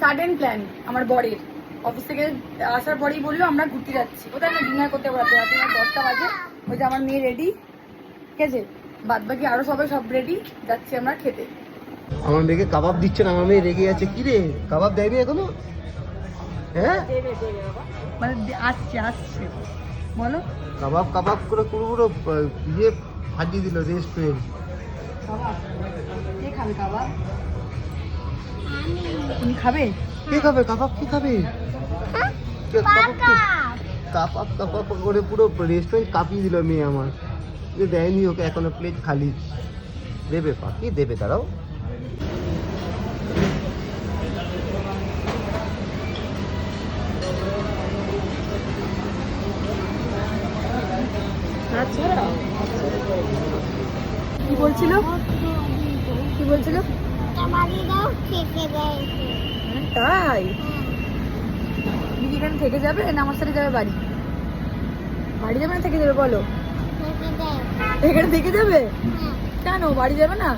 Sudden plan আমার বরের, office থেকে আসার পরেই বললো আমরা ঘুরতে যাচ্ছি, কোথায় না ডিনার করতে পারতে রাতে 10টা বাজে। ওই যে আমার মেয়ে রেডি, ঠিক আছে, বাদ বাকি আরো সবাই সব রেডি, যাচ্ছি আমরা খেতে। আমার মেয়েকে কাবাব দিচ্ছে না, আমার মেয়ে রেগে আছে। কি রে, কাবাব দেয়নি এখনো? হ্যাঁ মানে আসছে আসছে, বলো। কাবাব কাবাব করে পুরো পুরো ইয়ে ফাটিয়ে দিল রেস্টুরেন্ট। কাবাব কে খাবে? কাবাব তুমি খাবে? কে খাবে কাবাব? কে খাবে? কাবাব কাবাব করে পুরো রেস্টুরেন্ট কাঁপিয়ে দিল মেয়ে আমার। দেয়নি ওকে এখনো, প্লেট খালি। দেবে পাখি, দেবে, দাঁড়াও। কি বলছিল? কি বলছিল? তাই তুমি কি এখানে থেকে যাবে না আমার সাথে যাবে বাড়ি? বাড়ি যাবে না থেকে যাবে বলো? এখানে থেকে যাবে? কেন বাড়ি যাবে না?